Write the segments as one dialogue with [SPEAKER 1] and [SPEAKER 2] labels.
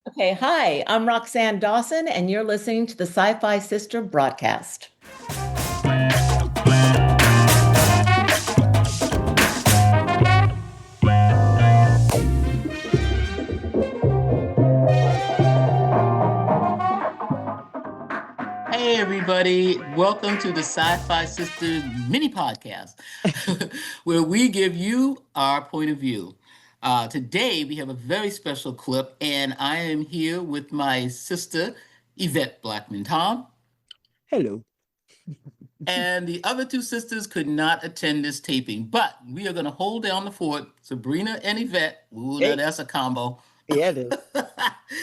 [SPEAKER 1] Okay, hi, I'm Roxann Dawson, and you're listening to the Sci-Fi Sister broadcast.
[SPEAKER 2] Hey, everybody. Welcome to the Sci-Fi Sisters mini podcast, where we give you our point of view. Today, we have a very special clip, and I am here with my sister, Yvette Blackman Tom.
[SPEAKER 3] Hello.
[SPEAKER 2] And the other two sisters could not attend this taping, but we are going to hold down the fort. Sabrina and Yvette, ooh, now
[SPEAKER 3] Hey,
[SPEAKER 2] that's a combo.
[SPEAKER 3] yeah, it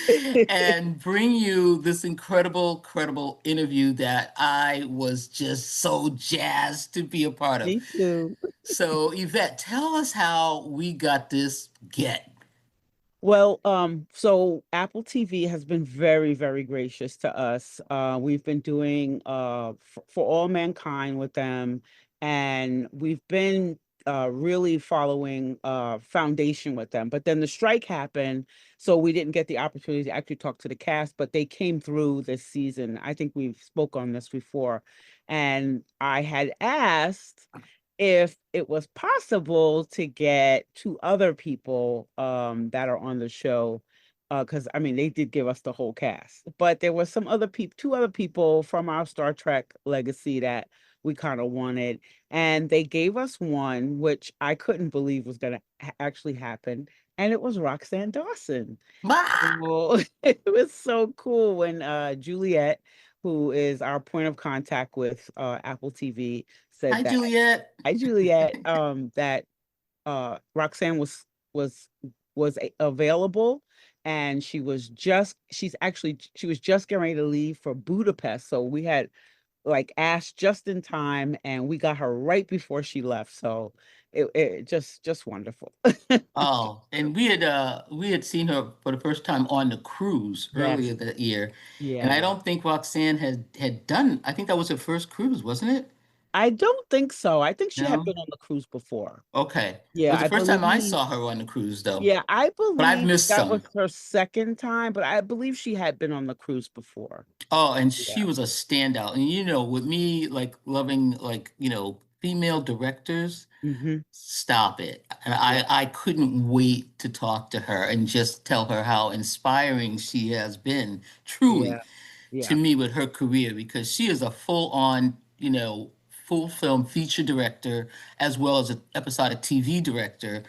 [SPEAKER 3] is.
[SPEAKER 2] And bring you this incredible interview that I was just so jazzed to be a part of.
[SPEAKER 3] Me too.
[SPEAKER 2] So, Yvette, tell us how we got this get.
[SPEAKER 3] So Apple TV has been very, very gracious to us. We've been doing for all mankind with them, and we've been really following foundation with them. But then the strike happened, so we didn't get the opportunity to actually talk to the cast, but they came through this season. I think we've spoke on this before, and I had asked if it was possible to get two other people that are on the show, because I mean they did give us the whole cast, but there was some other people, two other people from our Star Trek legacy that we kind of wanted, and they gave us one which I couldn't believe was going to actually happen, and it was Roxann Dawson.
[SPEAKER 2] Ah!
[SPEAKER 3] Well, it was so cool when Juliet, who is our point of contact with Apple TV, said
[SPEAKER 2] Hi,
[SPEAKER 3] that.
[SPEAKER 2] Juliet.
[SPEAKER 3] Hi, Juliet. That Roxann was available, and she was just getting ready to leave for Budapest. So we had like asked just in time, and we got her right before she left. So it just wonderful.
[SPEAKER 2] Oh, and we had seen her for the first time on the cruise
[SPEAKER 3] Yes.
[SPEAKER 2] earlier that year, and
[SPEAKER 3] Yeah,
[SPEAKER 2] I
[SPEAKER 3] yeah.
[SPEAKER 2] don't think Roxanne had done. I think that was her first cruise, wasn't it?
[SPEAKER 3] I don't think so. I think she had
[SPEAKER 2] No.
[SPEAKER 3] been on the cruise before.
[SPEAKER 2] Okay. It
[SPEAKER 3] Yeah,
[SPEAKER 2] was the
[SPEAKER 3] I
[SPEAKER 2] first time I
[SPEAKER 3] believe.
[SPEAKER 2] saw her on the cruise, though.
[SPEAKER 3] Yeah, I
[SPEAKER 2] But I've
[SPEAKER 3] believe
[SPEAKER 2] missed
[SPEAKER 3] that was
[SPEAKER 2] some.
[SPEAKER 3] her second time, but I believe she had been on the cruise before.
[SPEAKER 2] Oh, and she
[SPEAKER 3] Yeah.
[SPEAKER 2] was a standout. And with me like loving female directors,
[SPEAKER 3] Hmm.
[SPEAKER 2] stop it. And
[SPEAKER 3] Yeah.
[SPEAKER 2] I couldn't wait to talk to her and just tell her how inspiring she has been, truly,
[SPEAKER 3] Yeah.
[SPEAKER 2] to
[SPEAKER 3] Yeah.
[SPEAKER 2] me with her career because she is a full-on, full film feature director as well as an episodic TV director.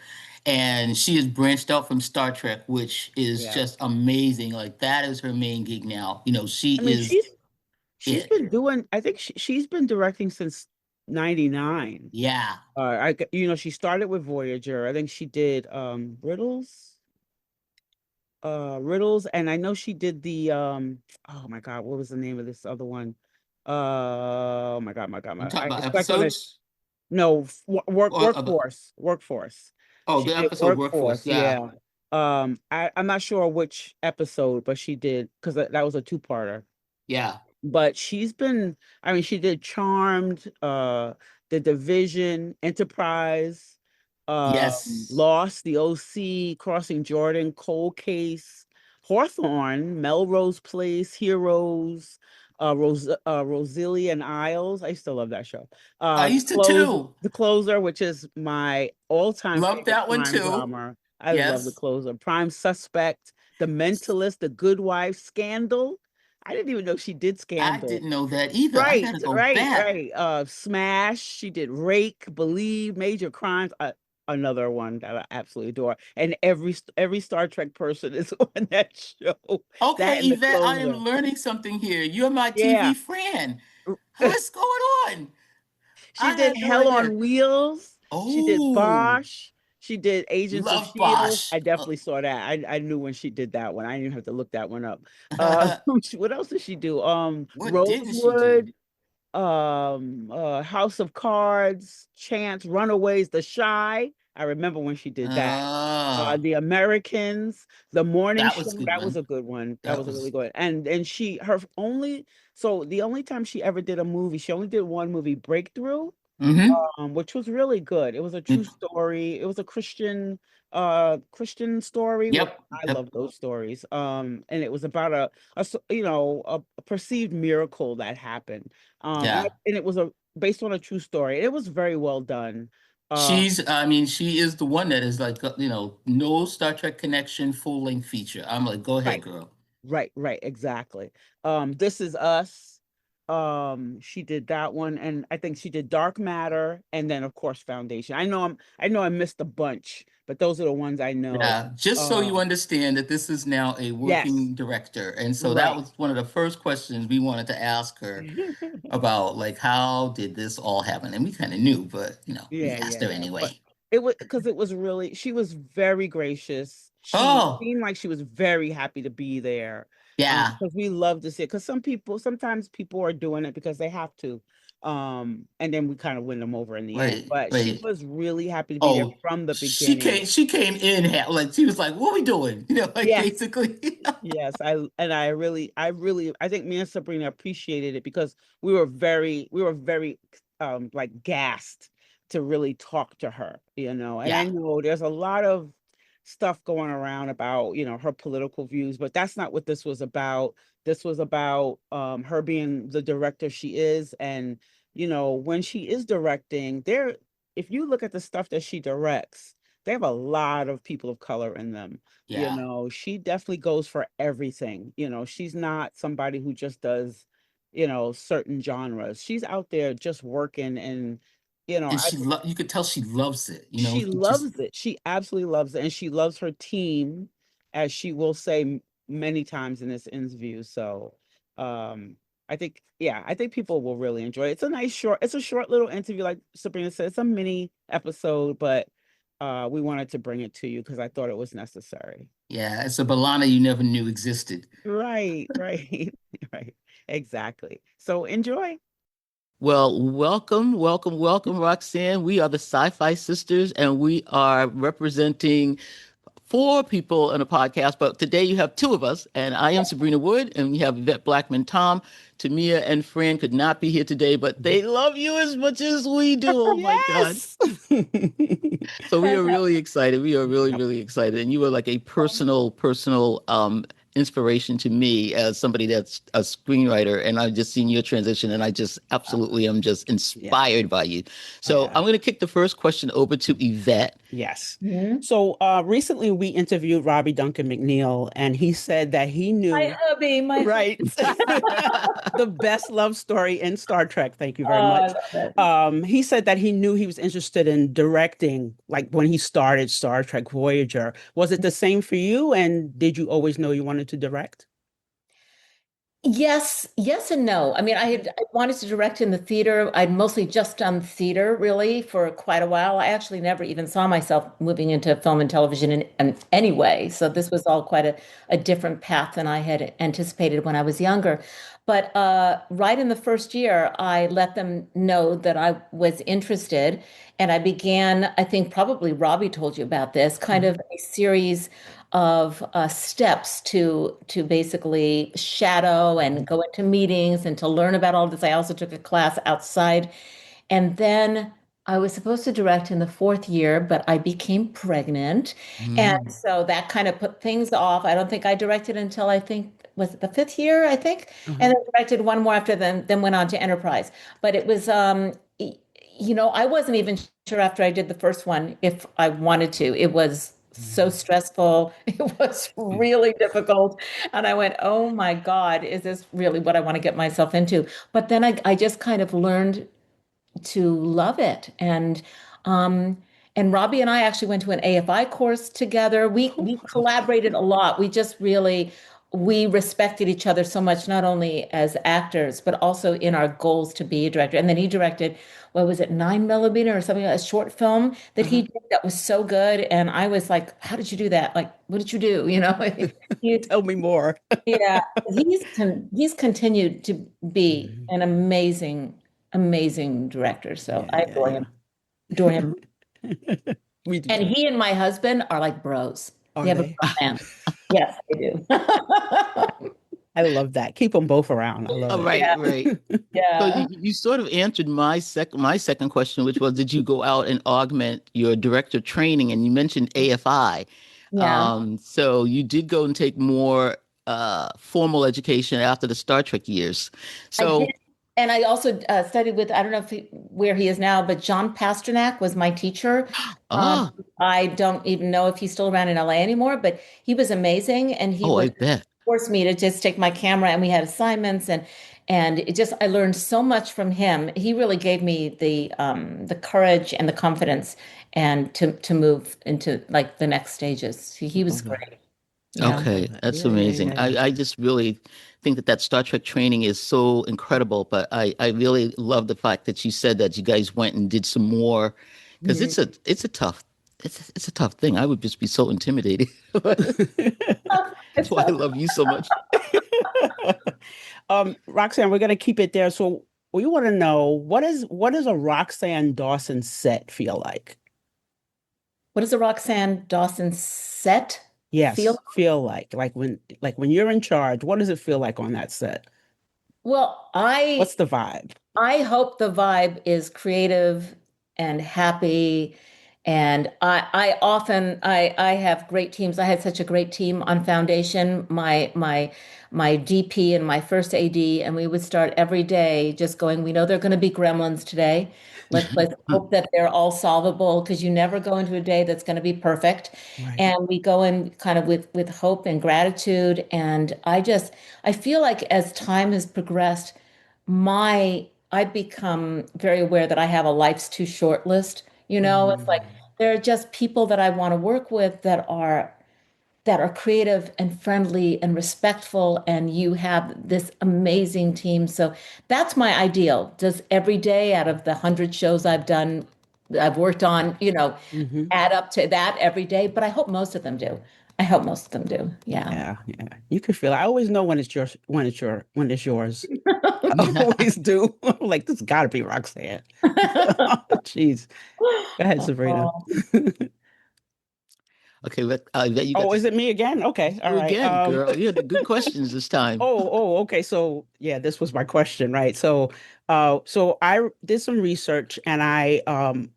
[SPEAKER 2] And she has branched out from Star Trek, which is
[SPEAKER 3] Yeah.
[SPEAKER 2] just amazing. Like that is her main gig now. She
[SPEAKER 3] I mean,
[SPEAKER 2] is
[SPEAKER 3] she's
[SPEAKER 2] it.
[SPEAKER 3] been doing, I think she's been directing since 99.
[SPEAKER 2] Yeah.
[SPEAKER 3] She started with Voyager. I think she did Riddles, and I know she did the oh my God, what was the name of this other one? Oh my God,
[SPEAKER 2] You talking
[SPEAKER 3] I
[SPEAKER 2] about
[SPEAKER 3] it's like when it
[SPEAKER 2] episodes?
[SPEAKER 3] no
[SPEAKER 2] Or
[SPEAKER 3] workforce.
[SPEAKER 2] oh,
[SPEAKER 3] She
[SPEAKER 2] the
[SPEAKER 3] did
[SPEAKER 2] episode Workforce.
[SPEAKER 3] workforce,
[SPEAKER 2] Yeah.
[SPEAKER 3] yeah. I'm not sure which episode, but she did, because that was a two-parter.
[SPEAKER 2] Yeah.
[SPEAKER 3] But I mean, she did Charmed, The Division, Enterprise,
[SPEAKER 2] Yes.
[SPEAKER 3] Lost, The OC, Crossing Jordan, Cold Case, Hawthorne, Melrose Place, Heroes, Roselia and Isles. I still love that show.
[SPEAKER 2] I used to too.
[SPEAKER 3] The Closer, which is my all-time
[SPEAKER 2] Love
[SPEAKER 3] favorite
[SPEAKER 2] that one
[SPEAKER 3] crime
[SPEAKER 2] too.
[SPEAKER 3] drama. I love The
[SPEAKER 2] Yes.
[SPEAKER 3] Closer. Prime Suspect, The Mentalist, The Good Wife, Scandal. I didn't even know she did
[SPEAKER 2] I
[SPEAKER 3] Scandal.
[SPEAKER 2] didn't know that either. I
[SPEAKER 3] Right,
[SPEAKER 2] gotta go
[SPEAKER 3] right,
[SPEAKER 2] back.
[SPEAKER 3] right. Smash. She did Rake, Believe, Major Crimes. Another one that I absolutely adore. And every Star Trek person is on that show. That
[SPEAKER 2] Okay,
[SPEAKER 3] and The
[SPEAKER 2] Yvette, I am
[SPEAKER 3] Closer.
[SPEAKER 2] learning something here. You're my TV
[SPEAKER 3] Yeah.
[SPEAKER 2] friend. What's going on?
[SPEAKER 3] She
[SPEAKER 2] I
[SPEAKER 3] did
[SPEAKER 2] had no
[SPEAKER 3] Hell
[SPEAKER 2] idea.
[SPEAKER 3] on Wheels. She did
[SPEAKER 2] Oh,
[SPEAKER 3] Bosch. She did Agents of
[SPEAKER 2] love
[SPEAKER 3] Shield.
[SPEAKER 2] Bosch.
[SPEAKER 3] I definitely saw that. I knew when she did that one. I didn't even have to look that one up.
[SPEAKER 2] What
[SPEAKER 3] What else did she do?
[SPEAKER 2] didn't she do?
[SPEAKER 3] Rosewood, House of Cards, Chance, Runaways, The Shy. I remember when she did that.
[SPEAKER 2] Ah,
[SPEAKER 3] The Americans, The Morning
[SPEAKER 2] that
[SPEAKER 3] Show.
[SPEAKER 2] was a good
[SPEAKER 3] That was
[SPEAKER 2] one.
[SPEAKER 3] a good one. That
[SPEAKER 2] That
[SPEAKER 3] was a really
[SPEAKER 2] was
[SPEAKER 3] good. And she her only so the only time she ever did a movie, she only did one movie, Breakthrough,
[SPEAKER 2] mm-hmm.
[SPEAKER 3] which was really good. It was a true story. It was a Christian Christian story, which
[SPEAKER 2] Yep.
[SPEAKER 3] I
[SPEAKER 2] Yep.
[SPEAKER 3] love those stories. And it was about a perceived miracle that happened.
[SPEAKER 2] Yeah.
[SPEAKER 3] And it was based on a true story. It was very well done. Uh,
[SPEAKER 2] I mean, she is the one that is like, no Star Trek connection full length feature. I'm like, go ahead,
[SPEAKER 3] right.
[SPEAKER 2] girl.
[SPEAKER 3] Right, exactly. This Is Us. She did that one, and I think she did Dark Matter, and then of course Foundation. I know I missed a bunch, but those are the ones I know.
[SPEAKER 2] Yeah, just so you
[SPEAKER 3] Um,
[SPEAKER 2] understand that this is now a
[SPEAKER 3] yes,
[SPEAKER 2] working director. And so that
[SPEAKER 3] right.
[SPEAKER 2] was one of the first questions we wanted to ask her about, like, how did this all happen? And we kind of knew, but, we asked her
[SPEAKER 3] Yeah. But
[SPEAKER 2] anyway.
[SPEAKER 3] it was really, she was very gracious. She
[SPEAKER 2] Oh,
[SPEAKER 3] seemed like she was very happy to be there.
[SPEAKER 2] yeah.
[SPEAKER 3] Because we love to see it. Because sometimes people are doing it because they have to. And then we kind of win them over in the end.
[SPEAKER 2] Wait,
[SPEAKER 3] But she
[SPEAKER 2] wait.
[SPEAKER 3] was really happy to be there
[SPEAKER 2] Oh,
[SPEAKER 3] from the
[SPEAKER 2] she
[SPEAKER 3] beginning.
[SPEAKER 2] came, she came in, like, she was like, what we doing? Like,
[SPEAKER 3] Yes.
[SPEAKER 2] basically.
[SPEAKER 3] Yes, I think me and Sabrina appreciated it because we were very like gassed to really talk to her, you know. And I
[SPEAKER 2] Yeah,
[SPEAKER 3] know there's a lot of stuff going around about, her political views, but that's not what this was about. This was about her being the director she is, and when she is directing, if you look at the stuff that she directs, they have a lot of people of color in them.
[SPEAKER 2] yeah.
[SPEAKER 3] She definitely goes for everything. She's not somebody who just does, certain genres. She's out there just working, and
[SPEAKER 2] And
[SPEAKER 3] I
[SPEAKER 2] you could tell she loves it,
[SPEAKER 3] she
[SPEAKER 2] she just,
[SPEAKER 3] loves it. She absolutely loves it, and she loves her team, as she will say many times in this interview. So, um, I think people will really enjoy it. It's a short little interview, like Sabrina said. It's a mini episode, but we wanted to bring it to you because I thought it was necessary.
[SPEAKER 2] yeah, it's a Balana you never knew existed.
[SPEAKER 3] Right, right, exactly. So enjoy.
[SPEAKER 2] Well, welcome, Roxann. We are the Sci-Fi Sisters, and we are representing four people in a podcast. But today you have two of us, and I am Sabrina Wood, and we have Yvette Blackman Tom. Tamia and Fran could not be here today, but they love you as much as we do. Oh my God.
[SPEAKER 3] Yes.
[SPEAKER 2] So we are really excited. We are really,
[SPEAKER 3] Yep.
[SPEAKER 2] really excited. And you are like a personal inspiration to me as somebody that's a screenwriter. And I've just seen your transition and I just absolutely am just
[SPEAKER 3] Yeah.
[SPEAKER 2] inspired by you. So
[SPEAKER 3] Yeah.
[SPEAKER 2] I'm going to kick the first question over to Yvette.
[SPEAKER 3] Yes.
[SPEAKER 1] Mhm.
[SPEAKER 3] So recently we interviewed Robbie Duncan McNeil, and he said that he
[SPEAKER 1] My
[SPEAKER 3] knew,
[SPEAKER 1] hubby, my
[SPEAKER 3] right, the best love story in Star Trek. Thank you
[SPEAKER 1] Oh,
[SPEAKER 3] very
[SPEAKER 1] I
[SPEAKER 3] much.
[SPEAKER 1] love it.
[SPEAKER 3] He said that he knew he was interested in directing, like when he started Star Trek Voyager. Was it the same for you? And did you always know you wanted to direct?
[SPEAKER 1] Yes and no. I mean, I wanted to direct in the theater. I'd mostly just done theater really for quite a while. I actually never even saw myself moving into film and television in any way. So this was all quite a different path than I had anticipated when I was younger. But right in the first year, I let them know that I was interested, and I began, I think probably Robbie told you about this, kind
[SPEAKER 3] Mhm.
[SPEAKER 1] of a series of steps to basically shadow and go into meetings and to learn about all this. I also took a class outside, and then I was supposed to direct in the fourth year, but I became pregnant, and
[SPEAKER 2] Mm,
[SPEAKER 1] so that kind of put things off. I don't think I directed until I think was it the fifth year, I think,
[SPEAKER 3] Uh-huh.
[SPEAKER 1] and then directed one more after then went on to Enterprise. But it was I wasn't even sure after I did the first one if I wanted to. It was so
[SPEAKER 3] Mhm.
[SPEAKER 1] stressful. It was
[SPEAKER 2] mm,
[SPEAKER 1] really difficult. And I went, oh my God, is this really what I want to get myself into? But then I just kind of learned to love it. Um, and Robbie and I actually went to an AFI course together. We collaborated a lot. We respected each other so much, not only as actors, but also in our goals to be a director. And then he directed, what was it, 9 millimeter or something, a short film that he
[SPEAKER 3] Uh-huh.
[SPEAKER 1] did that was so good. And I was like, how did you do that? Like, what did you do? He,
[SPEAKER 3] Tell me more.
[SPEAKER 1] yeah, he's continued to be
[SPEAKER 3] Mhm.
[SPEAKER 1] an amazing director. So I
[SPEAKER 3] Yeah, yeah.
[SPEAKER 1] adore him.
[SPEAKER 3] We do
[SPEAKER 1] And
[SPEAKER 3] too.
[SPEAKER 1] he and my husband are like bros. They
[SPEAKER 3] Are
[SPEAKER 1] have a
[SPEAKER 3] they?
[SPEAKER 1] romance. Yes, they do.
[SPEAKER 3] I love that. Keep them both around. I love
[SPEAKER 2] Oh,
[SPEAKER 3] it.
[SPEAKER 2] right,
[SPEAKER 1] Yeah,
[SPEAKER 2] right. So
[SPEAKER 1] yeah,
[SPEAKER 2] you sort of answered my second question, which was, did you go out and augment your director training? And you mentioned AFI.
[SPEAKER 1] yeah.
[SPEAKER 2] So you did go and take more formal education after the Star Trek years.
[SPEAKER 1] I did.
[SPEAKER 2] So,
[SPEAKER 1] And I also studied with, I don't know where he is now, but John Pasternak was my teacher. Um,
[SPEAKER 2] ah,
[SPEAKER 1] I don't even know if he's still around in LA anymore, but he was amazing. And he
[SPEAKER 2] oh, I
[SPEAKER 1] would
[SPEAKER 2] bet.
[SPEAKER 1] force me to just take my camera and we had assignments and it just, I learned so much from him. He really gave me the courage and the confidence and to move into like the next stages. He was
[SPEAKER 3] Love that.
[SPEAKER 1] great.
[SPEAKER 3] Yeah,
[SPEAKER 1] Yeah.
[SPEAKER 3] I love
[SPEAKER 2] Okay,
[SPEAKER 3] that.
[SPEAKER 2] that's
[SPEAKER 3] Yeah, yeah,
[SPEAKER 2] amazing.
[SPEAKER 3] yeah.
[SPEAKER 2] I just really think that Star Trek training is so incredible, but I really love the fact that you said that you guys went and did some more because
[SPEAKER 1] Mhm.
[SPEAKER 2] it's a tough it's a tough thing. I would just be so intimidated. That's
[SPEAKER 1] It's
[SPEAKER 2] why I love you so much.
[SPEAKER 3] Roxanne, we're gonna keep it there. So we want to know what does a Roxann Dawson set feel like?
[SPEAKER 1] What does a Roxann Dawson set feel?
[SPEAKER 3] Yes, feel like when you're in charge, what does it feel like on that set?
[SPEAKER 1] Well,
[SPEAKER 3] What's the vibe?
[SPEAKER 1] I hope the vibe is creative and happy. And I have great teams. I had such a great team on Foundation, my DP and my first AD, and we would start every day just going, we know they're going to be gremlins today. Let's hope that they're all solvable because you never go into a day that's going to be perfect.
[SPEAKER 3] Right.
[SPEAKER 1] And we go in kind of with hope and gratitude. And I feel like as time has progressed, I've become very aware that I have a life's too short list. It's like
[SPEAKER 3] Mm.
[SPEAKER 1] there are just people that I want to work with that are creative and friendly and respectful, and you have this amazing team. So that's my ideal. Does every day out of the 100 shows I've worked on,
[SPEAKER 3] Hmm.
[SPEAKER 1] add up to that every day? But I hope most of them do. I hope most of them do. Yeah.
[SPEAKER 3] Yeah, yeah. You can feel it. I always know when it's yours, when it's yours. I always do. I'm like, this got to be Roxanne. Jeez. Go ahead, Sabrina.
[SPEAKER 1] Oh,
[SPEAKER 2] Okay, but you got
[SPEAKER 3] Oh,
[SPEAKER 2] to
[SPEAKER 3] is it me again? Okay. All
[SPEAKER 2] you
[SPEAKER 3] right.
[SPEAKER 2] again, girl. You had the good questions this time.
[SPEAKER 3] Okay. So yeah, this was my question, right? So I did some research and I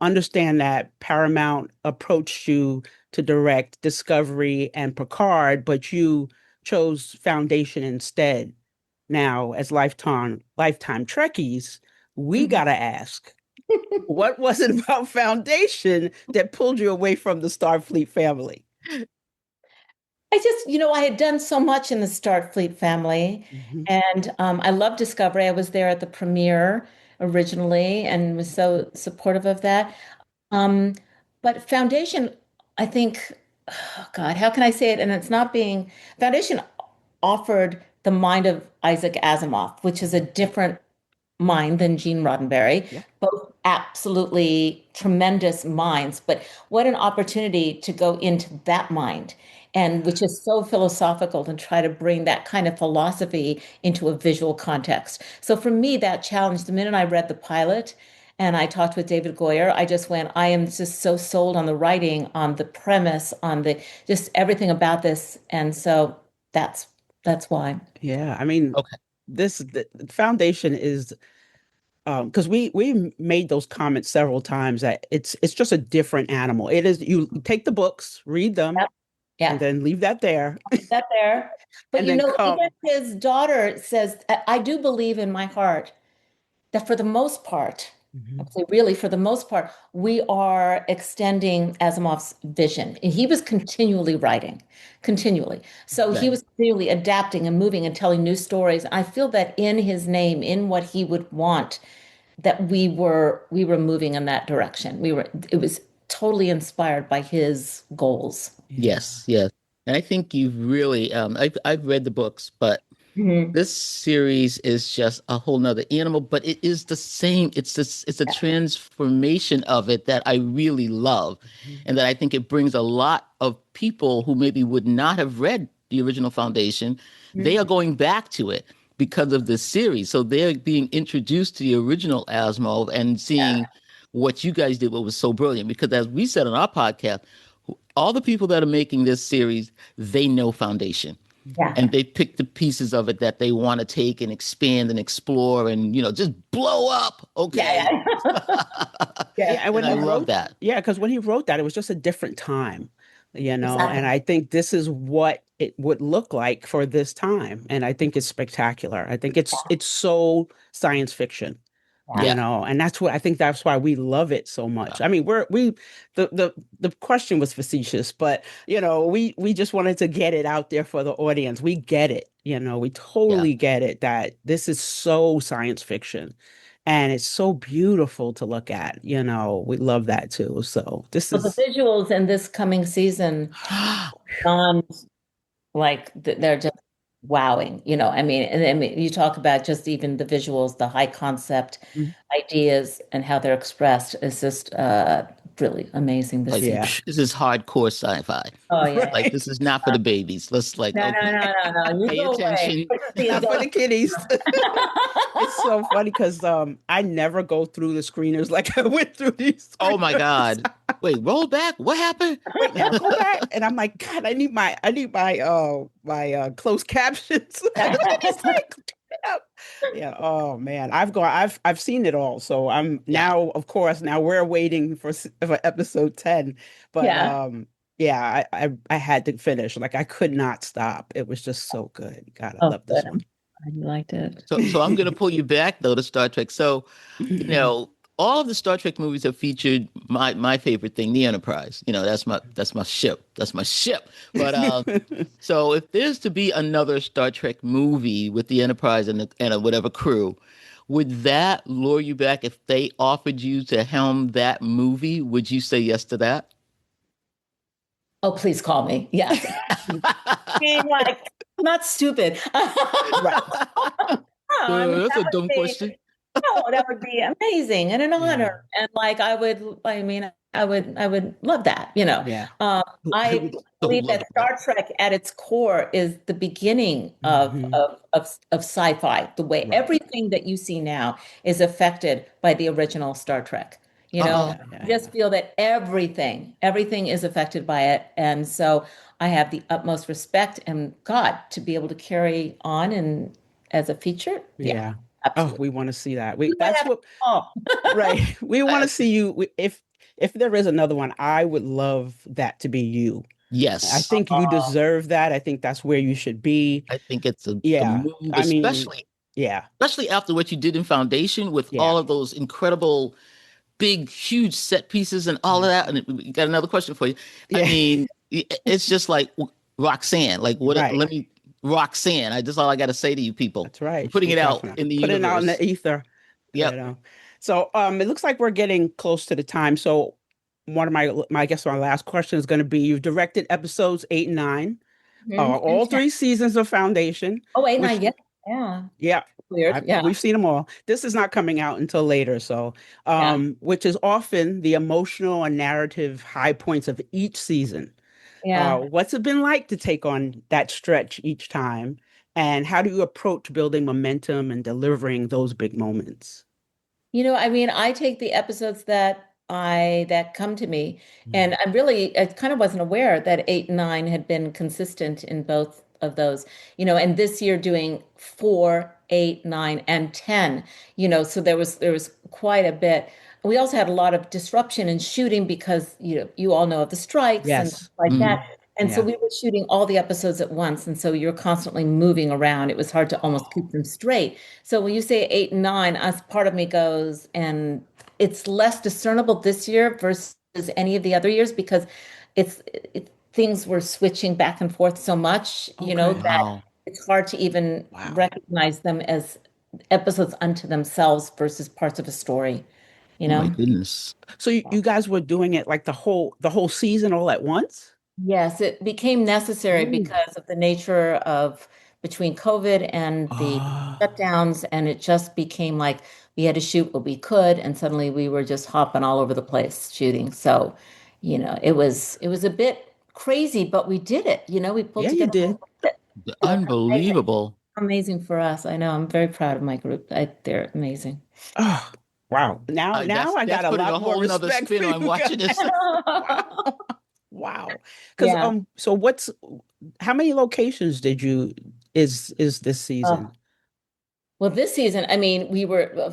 [SPEAKER 3] understand that Paramount approached you to direct Discovery and Picard, but you chose Foundation instead. Now, as lifetime Trekkies, we
[SPEAKER 1] mhm.
[SPEAKER 3] gotta ask, what was it about Foundation that pulled you away from the Starfleet family?
[SPEAKER 1] I had done so much in the Starfleet family,
[SPEAKER 3] Mhm.
[SPEAKER 1] and I love Discovery. I was there at the premiere originally and was so supportive of that. Um, but Foundation, I think, oh God, how can I say it? And it's not being Foundation offered the mind of Isaac Asimov, which is a different mind than Gene Roddenberry,
[SPEAKER 3] Yeah.
[SPEAKER 1] both absolutely tremendous minds. But what an opportunity to go into that mind, and which is so philosophical, and try to bring that kind of philosophy into a visual context. So for me, that challenge, the minute I read the pilot and I talked with David Goyer, I just went, I am just so sold on the writing, on the premise, on the just everything about this. And so that's that's why.
[SPEAKER 3] Yeah, I mean,
[SPEAKER 2] Okay.
[SPEAKER 3] the foundation is because we made those comments several times that it's just a different animal. It is you take the books, read them,
[SPEAKER 1] Yep. Yeah.
[SPEAKER 3] and then leave that there,
[SPEAKER 1] That there. But
[SPEAKER 3] and then
[SPEAKER 1] even
[SPEAKER 3] come.
[SPEAKER 1] his daughter says, I do believe in my heart that for the most part, I
[SPEAKER 3] Mhm.
[SPEAKER 1] would say really for the most part, we are extending Asimov's vision. And he was continually writing, continually. So he
[SPEAKER 2] Right.
[SPEAKER 1] was continually adapting and moving and telling new stories. I feel that in his name, in what he would want, that we were moving in that direction. It was totally inspired by his goals.
[SPEAKER 3] Yeah.
[SPEAKER 2] Yes, yes. And I think you've really I've read the books, but
[SPEAKER 1] Mhm.
[SPEAKER 2] this series is just a whole nother animal, but it is the same. It's a transformation of it that I really love.
[SPEAKER 3] Mhm.
[SPEAKER 2] And that I think it brings a lot of people who maybe would not have read the original Foundation, they are going back to it because of this series. So they're being introduced to the original Asimov and seeing what you guys did, what was so brilliant. Because as we said on our podcast, all the people that are making this series, they know Foundation.
[SPEAKER 1] Yeah.
[SPEAKER 2] and they pick the pieces of it that they want to take and expand and explore and just blow up. Okay.
[SPEAKER 1] Yeah. Yeah.
[SPEAKER 3] Yeah,
[SPEAKER 1] Yes.
[SPEAKER 3] and when
[SPEAKER 2] And I
[SPEAKER 3] he
[SPEAKER 2] love
[SPEAKER 3] wrote,
[SPEAKER 2] that.
[SPEAKER 3] yeah, because when he wrote that, it was just a different time, and
[SPEAKER 1] Exactly.
[SPEAKER 3] I think this is what it would look like for this time. And I think it's spectacular. I think it's so science fiction,
[SPEAKER 1] Yeah.
[SPEAKER 2] Yeah.
[SPEAKER 3] and that's what I think that's why we love it so
[SPEAKER 2] Yeah.
[SPEAKER 3] much. I mean, the question was facetious, but we just wanted to get it out there for the audience. We get it, we
[SPEAKER 2] Yeah.
[SPEAKER 3] totally get it that this is so science fiction and it's so beautiful to look at. We love that too. So this
[SPEAKER 1] So the
[SPEAKER 3] is
[SPEAKER 1] visuals in this coming season, beyond like they're just wowing, I mean, and I mean, you talk about just even the visuals, the high concept ideas and how they're expressed is just really amazing this
[SPEAKER 2] Like,
[SPEAKER 1] season.
[SPEAKER 3] yeah.
[SPEAKER 2] this is hardcore sci-fi.
[SPEAKER 1] Oh yeah.
[SPEAKER 2] Like,
[SPEAKER 3] Right.
[SPEAKER 2] this is not for the babies. Let's like,
[SPEAKER 1] No, no,
[SPEAKER 2] okay,
[SPEAKER 1] no, no, no. You
[SPEAKER 2] pay
[SPEAKER 1] go away.
[SPEAKER 2] attention.
[SPEAKER 1] This is the
[SPEAKER 3] Not for
[SPEAKER 1] adult.
[SPEAKER 3] the kiddies. It's so funny because I never go through the screeners like I went through these
[SPEAKER 2] Oh my
[SPEAKER 3] screeners.
[SPEAKER 2] God. Wait, roll back. What happened?
[SPEAKER 3] Wait, now go back. And I'm like, God, I need my closed captions. It's like, yeah. Oh man, I've seen it all. So I'm
[SPEAKER 2] Yeah.
[SPEAKER 3] now, of course, now we're waiting for episode 10. But
[SPEAKER 1] Yeah.
[SPEAKER 3] yeah, I had to finish. Like I could not stop. It was just so good. God, I
[SPEAKER 1] Oh,
[SPEAKER 3] love this
[SPEAKER 1] good.
[SPEAKER 3] one.
[SPEAKER 1] I liked it.
[SPEAKER 2] So I'm gonna pull you back though to Star Trek. So, you know, all of the Star Trek movies have featured my favorite thing, the Enterprise. That's my ship. That's my ship. But so if there's to be another Star Trek movie with the Enterprise and a whatever crew, would that lure you back if they offered you to helm that movie? Would you say yes to that?
[SPEAKER 1] Oh, please call me. Yes. Being like, I'm not stupid.
[SPEAKER 3] Right.
[SPEAKER 1] No, I mean,
[SPEAKER 2] That's
[SPEAKER 1] that
[SPEAKER 2] a
[SPEAKER 1] would
[SPEAKER 2] dumb
[SPEAKER 1] be,
[SPEAKER 2] question.
[SPEAKER 1] no, that would be amazing and an
[SPEAKER 3] Yeah.
[SPEAKER 1] honor. And like, I mean, I would love that,
[SPEAKER 3] Yeah. I
[SPEAKER 1] I
[SPEAKER 3] would.
[SPEAKER 2] So
[SPEAKER 1] believe
[SPEAKER 2] love
[SPEAKER 1] that
[SPEAKER 2] that.
[SPEAKER 1] Star Trek at its core is the beginning of,
[SPEAKER 3] Mhm.
[SPEAKER 1] of, of sci-fi. The way
[SPEAKER 3] Right.
[SPEAKER 1] everything that you see now is affected by the original Star Trek.
[SPEAKER 2] Uh-oh.
[SPEAKER 3] Yeah.
[SPEAKER 1] I
[SPEAKER 3] Yeah.
[SPEAKER 1] just
[SPEAKER 3] Yeah.
[SPEAKER 1] feel that everything is affected by it. And so I have the utmost respect and God to be able to carry on and as a feature. Yeah,
[SPEAKER 3] Yeah. Oh,
[SPEAKER 1] absolutely.
[SPEAKER 3] we want to see that.
[SPEAKER 1] We might
[SPEAKER 3] That's
[SPEAKER 1] have to
[SPEAKER 3] what.
[SPEAKER 1] call.
[SPEAKER 3] Right. We want to
[SPEAKER 2] I-
[SPEAKER 3] see you. If there is another one, I would love that to be you. I
[SPEAKER 2] yes.
[SPEAKER 3] think you deserve that. I think that's where you should be.
[SPEAKER 2] I think it's the
[SPEAKER 3] Yeah.
[SPEAKER 2] move,
[SPEAKER 3] I mean, yeah.
[SPEAKER 2] especially after what you did in Foundation with
[SPEAKER 3] Yeah.
[SPEAKER 2] all of those incredible, big, huge set pieces and all of that. And we got another question for you. I
[SPEAKER 3] Yeah.
[SPEAKER 2] mean, it's just like Roxanne. Like, what?
[SPEAKER 3] Right.
[SPEAKER 2] Let me Roxanne. That's all I got to say to you people.
[SPEAKER 3] That's right.
[SPEAKER 2] Putting
[SPEAKER 3] She's
[SPEAKER 2] it out
[SPEAKER 3] definitely
[SPEAKER 2] in the
[SPEAKER 3] putting it out in
[SPEAKER 2] universe.
[SPEAKER 3] the ether. You
[SPEAKER 2] Yep.
[SPEAKER 3] know. So it looks like we're getting close to the time. So one of my I guess my last question is going to be: you've directed episodes 8 and 9,
[SPEAKER 1] Mhm.
[SPEAKER 3] all 3 seasons of Foundation,
[SPEAKER 1] Oh, wait, not
[SPEAKER 3] which
[SPEAKER 1] yet. Yeah.
[SPEAKER 3] yeah,
[SPEAKER 1] Weird. Yeah.
[SPEAKER 3] we've seen them all. This is not coming out until later, so
[SPEAKER 1] Yeah.
[SPEAKER 3] which is often the emotional and narrative high points of each season.
[SPEAKER 1] Yeah.
[SPEAKER 3] What's it been like to take on that stretch each time, and how do you approach building momentum and delivering those big moments?
[SPEAKER 1] I mean, I take the episodes that come to me, and
[SPEAKER 3] Mm.
[SPEAKER 1] I kind of wasn't aware that 8 and 9 had been consistent in both of those, and this year doing 4, 8, 9, and 10, so there was quite a bit. We also had a lot of disruption in shooting because, you all know of the strikes and things
[SPEAKER 3] Yes.
[SPEAKER 1] like
[SPEAKER 2] Mhm.
[SPEAKER 1] that. And so
[SPEAKER 3] Yeah.
[SPEAKER 1] we were shooting all the episodes at once, and so you're constantly moving around. It was hard to almost keep them straight. So when you say 8 and 9, us part of me goes, and it's less discernible this year versus any of the other years because things were switching back and forth so much,
[SPEAKER 3] Okay.
[SPEAKER 1] that
[SPEAKER 2] Wow.
[SPEAKER 1] it's hard to even
[SPEAKER 3] Wow.
[SPEAKER 1] recognize them as episodes unto themselves versus parts of a story, you
[SPEAKER 2] Oh my
[SPEAKER 1] know?
[SPEAKER 2] goodness.
[SPEAKER 3] So you guys were doing it like the whole season all at once?
[SPEAKER 1] Yes, it became necessary
[SPEAKER 3] Ooh.
[SPEAKER 1] because of the nature of between COVID and the
[SPEAKER 3] Ah,
[SPEAKER 1] shutdowns, and it just became like we had to shoot what we could, and suddenly we were just hopping all over the place shooting. So, it was a bit crazy, but we did it. We pulled
[SPEAKER 3] yeah, you
[SPEAKER 1] together
[SPEAKER 3] did.
[SPEAKER 1] it. So amazing,
[SPEAKER 2] Unbelievable.
[SPEAKER 1] amazing for us. I know. I'm very proud of my group. They're amazing.
[SPEAKER 3] Oh, wow. Now
[SPEAKER 2] That's
[SPEAKER 3] I got
[SPEAKER 2] that's
[SPEAKER 3] a
[SPEAKER 2] putting
[SPEAKER 3] lot
[SPEAKER 2] a
[SPEAKER 3] more
[SPEAKER 2] whole nother
[SPEAKER 3] respect for
[SPEAKER 2] spin on
[SPEAKER 3] you
[SPEAKER 2] watching
[SPEAKER 3] guys.
[SPEAKER 2] this.
[SPEAKER 3] Wow. Wow. Because
[SPEAKER 1] Yeah.
[SPEAKER 3] so how many locations is this season?
[SPEAKER 1] Well, this season, I mean,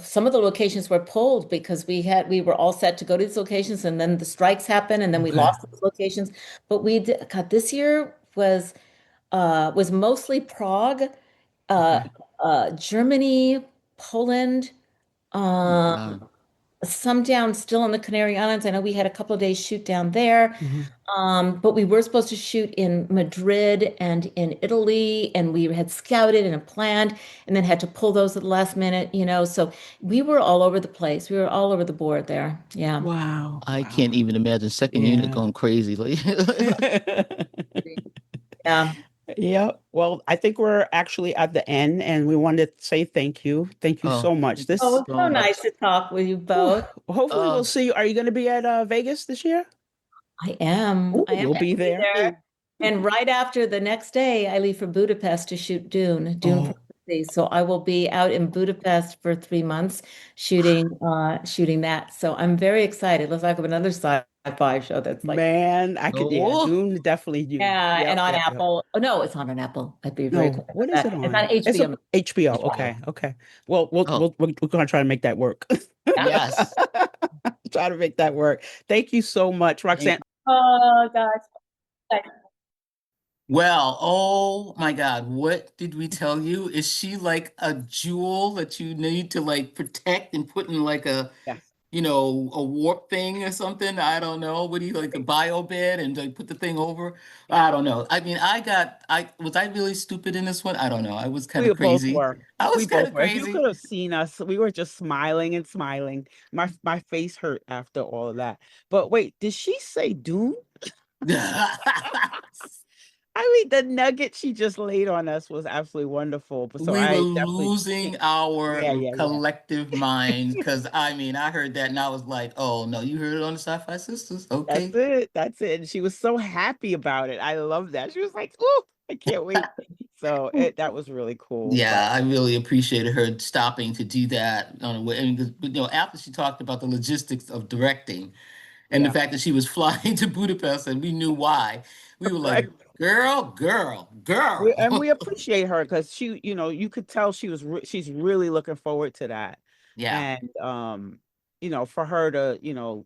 [SPEAKER 1] some of the locations were pulled because we were all set to go to these locations, and then the strikes happened, and then we
[SPEAKER 3] Okay.
[SPEAKER 1] lost those locations. But God, this year was mostly Prague, uh,
[SPEAKER 3] Okay.
[SPEAKER 1] Germany, Poland, um,
[SPEAKER 2] Wow.
[SPEAKER 1] some down still in the Canary Islands. I know we had a couple of days shoot down there.
[SPEAKER 3] Mhm.
[SPEAKER 1] But we were supposed to shoot in Madrid and in Italy, and we had scouted and planned, and then had to pull those at the last minute, So we were all over the place. We were all over the board there. Yeah.
[SPEAKER 3] Wow.
[SPEAKER 2] I
[SPEAKER 3] Wow.
[SPEAKER 2] can't even imagine second unit
[SPEAKER 3] Yeah.
[SPEAKER 2] going crazy. Like,
[SPEAKER 1] Yeah.
[SPEAKER 3] Yeah. Well, I think we're actually at the end, and we wanted to say thank you. Thank you
[SPEAKER 2] oh,
[SPEAKER 3] so much.
[SPEAKER 2] thank you
[SPEAKER 1] Oh,
[SPEAKER 3] This,
[SPEAKER 1] it's so
[SPEAKER 2] so
[SPEAKER 1] nice
[SPEAKER 2] much.
[SPEAKER 1] to talk with you
[SPEAKER 3] whew,
[SPEAKER 1] both.
[SPEAKER 3] hopefully we'll
[SPEAKER 2] Uh,
[SPEAKER 3] see you. Are you going to be at Vegas this year?
[SPEAKER 1] I am.
[SPEAKER 3] Oh,
[SPEAKER 1] I am
[SPEAKER 3] we'll
[SPEAKER 1] going
[SPEAKER 3] be
[SPEAKER 1] to be
[SPEAKER 3] there.
[SPEAKER 1] there. And right after the next day, I leave for Budapest to shoot Dune
[SPEAKER 3] Oh,
[SPEAKER 1] Prophecy. So I will be out in Budapest for 3 months shooting that. So I'm very excited. Let's talk about another sci-fi show that's like,
[SPEAKER 3] man, yeah,
[SPEAKER 2] oh,
[SPEAKER 3] Dune definitely you.
[SPEAKER 1] yeah, and
[SPEAKER 3] Yep,
[SPEAKER 1] on
[SPEAKER 3] yep, yep.
[SPEAKER 1] Apple. Oh, no, it's not on Apple. I'd be very
[SPEAKER 3] No,
[SPEAKER 1] clear about
[SPEAKER 3] what is it
[SPEAKER 1] that. It's on
[SPEAKER 3] on? It's a
[SPEAKER 1] HBO.
[SPEAKER 3] HBO.
[SPEAKER 1] HBO.
[SPEAKER 3] Okay, okay. Well, we'll
[SPEAKER 2] oh,
[SPEAKER 3] we'll we're gonna try to make that work.
[SPEAKER 1] Yeah.
[SPEAKER 2] yes.
[SPEAKER 3] Try to make that work. Thank you so much,
[SPEAKER 2] Thank
[SPEAKER 3] Roxanne.
[SPEAKER 1] Oh gosh.
[SPEAKER 2] Well, oh my God, what did we tell you? Is she like a jewel that you need to like protect and put in like
[SPEAKER 3] Yes.
[SPEAKER 2] a warp thing or something? I don't know. What do you like a bio bed and like put the thing over? I don't know. I mean, I was I really stupid in this one? I don't know. I was kind
[SPEAKER 3] We
[SPEAKER 2] of
[SPEAKER 3] both
[SPEAKER 2] crazy.
[SPEAKER 3] were.
[SPEAKER 2] I
[SPEAKER 3] We
[SPEAKER 2] was kind
[SPEAKER 3] both
[SPEAKER 2] of
[SPEAKER 3] were. If you
[SPEAKER 2] crazy.
[SPEAKER 3] could have seen us, we were just smiling and smiling. My face hurt after all of that. But wait, did she say Dune? I mean, the nugget she just laid on us was absolutely wonderful. But so
[SPEAKER 2] We were
[SPEAKER 3] I definitely,
[SPEAKER 2] losing our
[SPEAKER 3] yeah, yeah, yeah.
[SPEAKER 2] collective minds because I mean, I heard that and I was like, oh no, you heard it on the Sci-Fi Sisters?
[SPEAKER 3] That's
[SPEAKER 2] Okay.
[SPEAKER 3] it. That's it. And she was so happy about it. I love that. She was like, "Oh, I can't wait." So that was really cool. But
[SPEAKER 2] Yeah, I really appreciated her stopping to do that on a way. I mean, 'cause, after she talked about the logistics of directing and the
[SPEAKER 3] yeah,
[SPEAKER 2] fact that she was flying to Budapest and we knew why, we were like,
[SPEAKER 3] right.
[SPEAKER 2] girl, girl,
[SPEAKER 3] And we
[SPEAKER 2] girl.
[SPEAKER 3] appreciate her because you could tell she's really looking forward to that.
[SPEAKER 2] Yeah,
[SPEAKER 3] And for her to,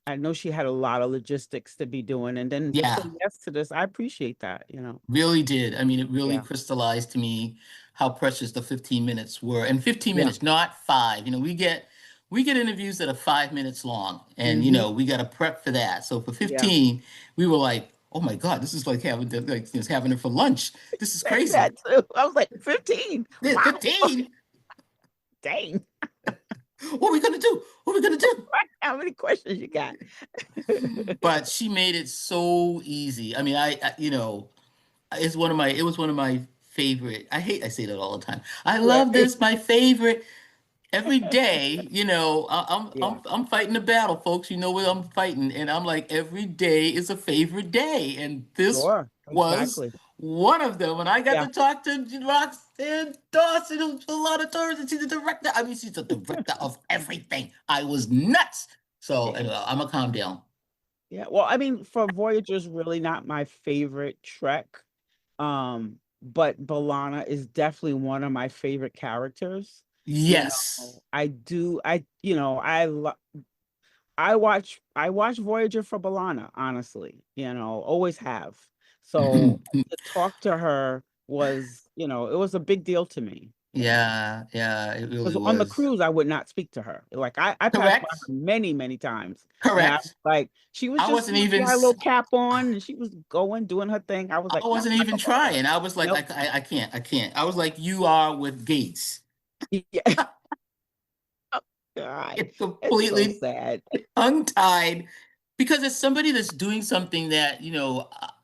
[SPEAKER 3] I know she had a lot of logistics to be doing, and then to say
[SPEAKER 2] yeah.
[SPEAKER 3] yes to this, I appreciate that.
[SPEAKER 2] Really did. I mean, it really
[SPEAKER 3] Yeah,
[SPEAKER 2] crystallized to me how precious the 15 minutes were. And 15
[SPEAKER 3] yeah.
[SPEAKER 2] minutes, not five. We get interviews that are 5 minutes long, and
[SPEAKER 3] Hmm.
[SPEAKER 2] we got to prep for that. So for
[SPEAKER 3] Yeah.
[SPEAKER 2] 15, we were like, "Oh my God, this is like having it for lunch. This is crazy."
[SPEAKER 3] That too. I was like, 15.
[SPEAKER 2] Yeah,
[SPEAKER 3] Wow.
[SPEAKER 2] 15.
[SPEAKER 3] Dang.
[SPEAKER 2] What are we gonna do? What are we gonna do?
[SPEAKER 3] How many questions you got?
[SPEAKER 2] But she made it so easy. I mean, it was one of my favorite. I say that all the time. I love
[SPEAKER 3] Right.
[SPEAKER 2] this, my favorite. Every day,
[SPEAKER 3] Yeah,
[SPEAKER 2] I'm fighting a battle, folks. You know what I'm fighting, and I'm like, every day is a favorite day, and this
[SPEAKER 3] sure.
[SPEAKER 2] was
[SPEAKER 3] Exactly.
[SPEAKER 2] one of them. And I got
[SPEAKER 3] Yeah.
[SPEAKER 2] to talk to Roxann Dawson, who's a lot of times, and she's the director. I mean, she's the director of everything. I was nuts. So
[SPEAKER 3] Yeah.
[SPEAKER 2] anyway, I'm gonna calm down.
[SPEAKER 3] Yeah. Well, I mean, for Voyager's really not my favorite Trek. But B'Elanna is definitely one of my favorite characters.
[SPEAKER 2] Yes.
[SPEAKER 3] I do, I watch Voyager for B'Elanna, honestly, always have. So to talk to her it was a big deal to me.
[SPEAKER 2] Yeah, yeah, it really
[SPEAKER 3] Because on the
[SPEAKER 2] was.
[SPEAKER 3] cruise, I would not speak to her. Like I passed by her
[SPEAKER 2] Correct.
[SPEAKER 3] many, many times. And I was
[SPEAKER 2] Correct.
[SPEAKER 3] like, she was
[SPEAKER 2] I
[SPEAKER 3] just,
[SPEAKER 2] wasn't
[SPEAKER 3] she
[SPEAKER 2] even.
[SPEAKER 3] had a little cap on and she was doing her thing. I was
[SPEAKER 2] I
[SPEAKER 3] like, no,
[SPEAKER 2] wasn't
[SPEAKER 3] not
[SPEAKER 2] even
[SPEAKER 3] gonna bother her.
[SPEAKER 2] trying. I was like,
[SPEAKER 3] Nope.
[SPEAKER 2] I can't, I can't. I was like, you are with Gates.
[SPEAKER 3] Yeah. God,
[SPEAKER 2] It's
[SPEAKER 3] it's so
[SPEAKER 2] completely
[SPEAKER 3] sad.
[SPEAKER 2] tongue-tied because it's somebody that's doing something that,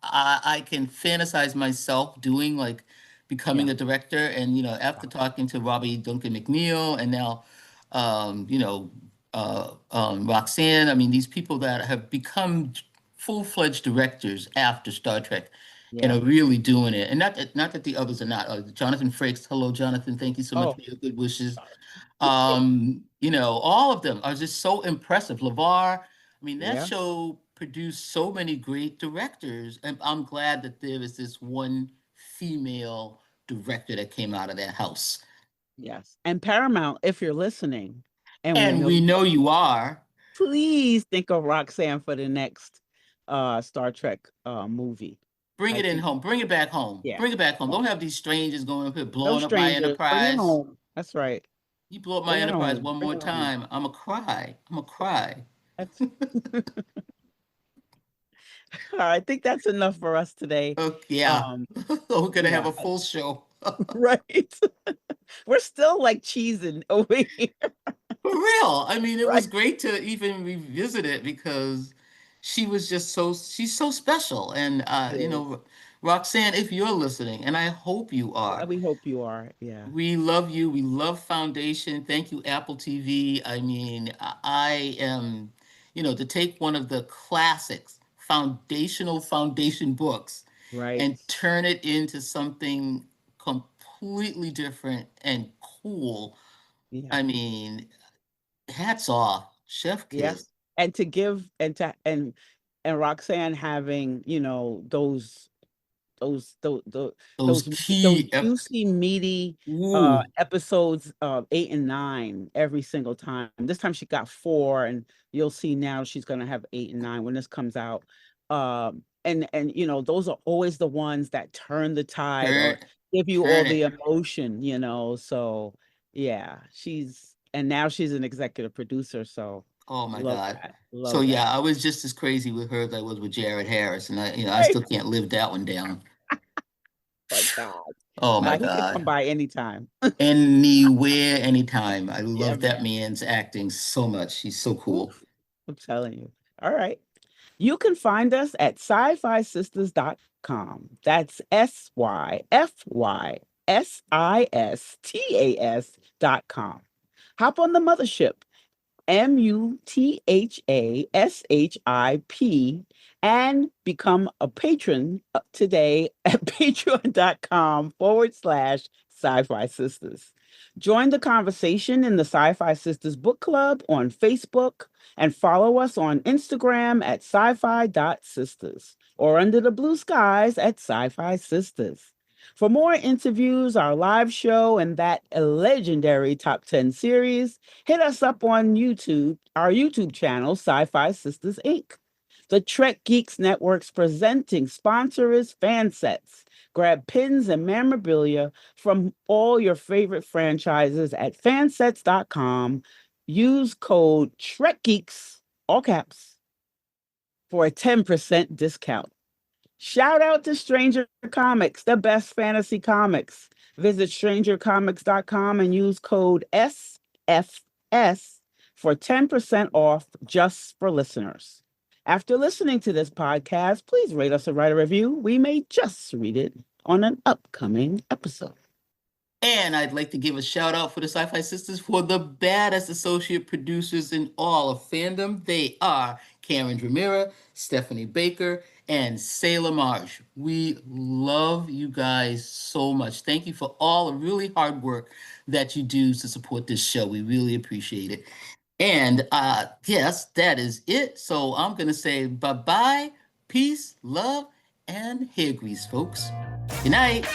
[SPEAKER 2] I can fantasize myself doing, like
[SPEAKER 3] Yeah.
[SPEAKER 2] becoming a director. And, after talking to Robbie Duncan McNeil and now, Roxanne, I mean, these people that have become full-fledged directors after Star Trek and
[SPEAKER 3] Yeah.
[SPEAKER 2] are really doing it. And not that the others are not. Jonathan Frakes, hello, Jonathan. Thank you so much
[SPEAKER 3] Oh,
[SPEAKER 2] for your good wishes.
[SPEAKER 3] sorry.
[SPEAKER 2] All of them are just so impressive. LeVar, I mean, that
[SPEAKER 3] Yeah.
[SPEAKER 2] show produced so many great directors. And I'm glad that there is this one female director that came out of that house.
[SPEAKER 3] Yes. And Paramount, if you're listening, and we
[SPEAKER 2] And
[SPEAKER 3] know
[SPEAKER 2] we
[SPEAKER 3] you
[SPEAKER 2] know
[SPEAKER 3] are,
[SPEAKER 2] you are.
[SPEAKER 3] please think of Roxann for the next Star Trek movie.
[SPEAKER 2] Bring
[SPEAKER 3] I
[SPEAKER 2] it in
[SPEAKER 3] think,
[SPEAKER 2] home. Bring it back home.
[SPEAKER 3] yeah.
[SPEAKER 2] Bring it back home.
[SPEAKER 3] Yeah.
[SPEAKER 2] Don't have these strangers going up here
[SPEAKER 3] No
[SPEAKER 2] blowing up my
[SPEAKER 3] strangers. Bring it
[SPEAKER 2] enterprise.
[SPEAKER 3] home. That's right.
[SPEAKER 2] You blow up my
[SPEAKER 3] Bring it
[SPEAKER 2] enterprise
[SPEAKER 3] home.
[SPEAKER 2] one
[SPEAKER 3] Bring
[SPEAKER 2] more
[SPEAKER 3] it home.
[SPEAKER 2] time, I'm a cry. I'm a cry.
[SPEAKER 3] That's I think that's enough for us today.
[SPEAKER 2] Oh, yeah.
[SPEAKER 3] Um,
[SPEAKER 2] We're gonna have
[SPEAKER 3] yeah,
[SPEAKER 2] a full show.
[SPEAKER 3] right. We're still like cheesing over here,
[SPEAKER 2] For real. I mean, it
[SPEAKER 3] right?
[SPEAKER 2] was great to even revisit it because she's so special. And
[SPEAKER 3] It is.
[SPEAKER 2] Roxann, if you're listening, and I hope you
[SPEAKER 3] Yeah,
[SPEAKER 2] are,
[SPEAKER 3] we hope you are. Yeah.
[SPEAKER 2] we love you. We love Foundation. Thank you, Apple TV. I mean, I am, to take one of the classics, foundational foundation books,
[SPEAKER 3] Right.
[SPEAKER 2] and turn it into something completely different and cool.
[SPEAKER 3] Yeah.
[SPEAKER 2] I mean, hats off, chef
[SPEAKER 3] Yeah.
[SPEAKER 2] kiss.
[SPEAKER 3] And to give and Roxanne having, those those those
[SPEAKER 2] Those
[SPEAKER 3] those, those
[SPEAKER 2] key,
[SPEAKER 3] juicy meaty
[SPEAKER 2] ooh,
[SPEAKER 3] episodes of 8 and 9 every single time. This time she got 4, and you'll see now she's gonna have 8 and 9 when this comes out. And those are always the ones that turn the tide
[SPEAKER 2] turn,
[SPEAKER 3] or give you all
[SPEAKER 2] turn
[SPEAKER 3] the
[SPEAKER 2] it.
[SPEAKER 3] emotion. So yeah, and now she's an executive producer, so
[SPEAKER 2] Oh my
[SPEAKER 3] love
[SPEAKER 2] God.
[SPEAKER 3] that.
[SPEAKER 2] So
[SPEAKER 3] Love
[SPEAKER 2] yeah,
[SPEAKER 3] that.
[SPEAKER 2] I was just as crazy with her as I was with Jared Harris, and I
[SPEAKER 3] Right.
[SPEAKER 2] still can't live that one down.
[SPEAKER 3] My God.
[SPEAKER 2] Oh my
[SPEAKER 3] He could come
[SPEAKER 2] God.
[SPEAKER 3] by anytime.
[SPEAKER 2] Anywhere, anytime. I
[SPEAKER 3] Yeah,
[SPEAKER 2] love that
[SPEAKER 3] man.
[SPEAKER 2] man's acting so much. He's so cool.
[SPEAKER 3] Oof, I'm telling you. All right. You can find us at SyFy Sistas.com. That's SyFySistas.com. Hop on the mothership, MUTHASHIP, and become a patron today at patreon.com/Sci-Fi Sistas. Join the conversation in the Sci-Fi Sistas Book Club on Facebook and follow us on Instagram at sci-fi.sisters or under the blue skies at Sci-Fi Sistas. For more interviews, our live show, and that legendary top 10 series, hit us up on YouTube, our YouTube channel, Sci-Fi Sistas Inc. The Trek Geeks Network's presenting sponsor is FANSETS. Grab pins and memorabilia from all your favorite franchises at fansets.com. Use code TrekGeeks, all caps, for a 10% discount. Shout out to Stranger Comics, the best fantasy comics. Visit strangercomics.com and use code SFS for 10% off just for listeners. After listening to this podcast, please rate us and write a review. We may just read it on an upcoming episode.
[SPEAKER 2] And I'd like to give a shout out for the Sci-Fi Sisters for the baddest associate producers in all of fandom. They are Karen Dramera, Stephanie Baker, and Sailor Marj. We love you guys so much. Thank you for all the really hard work that you do to support this show. We really appreciate it. And yes, that is it. So I'm going to say bye-bye, peace, love, and hair grease, folks. Good night.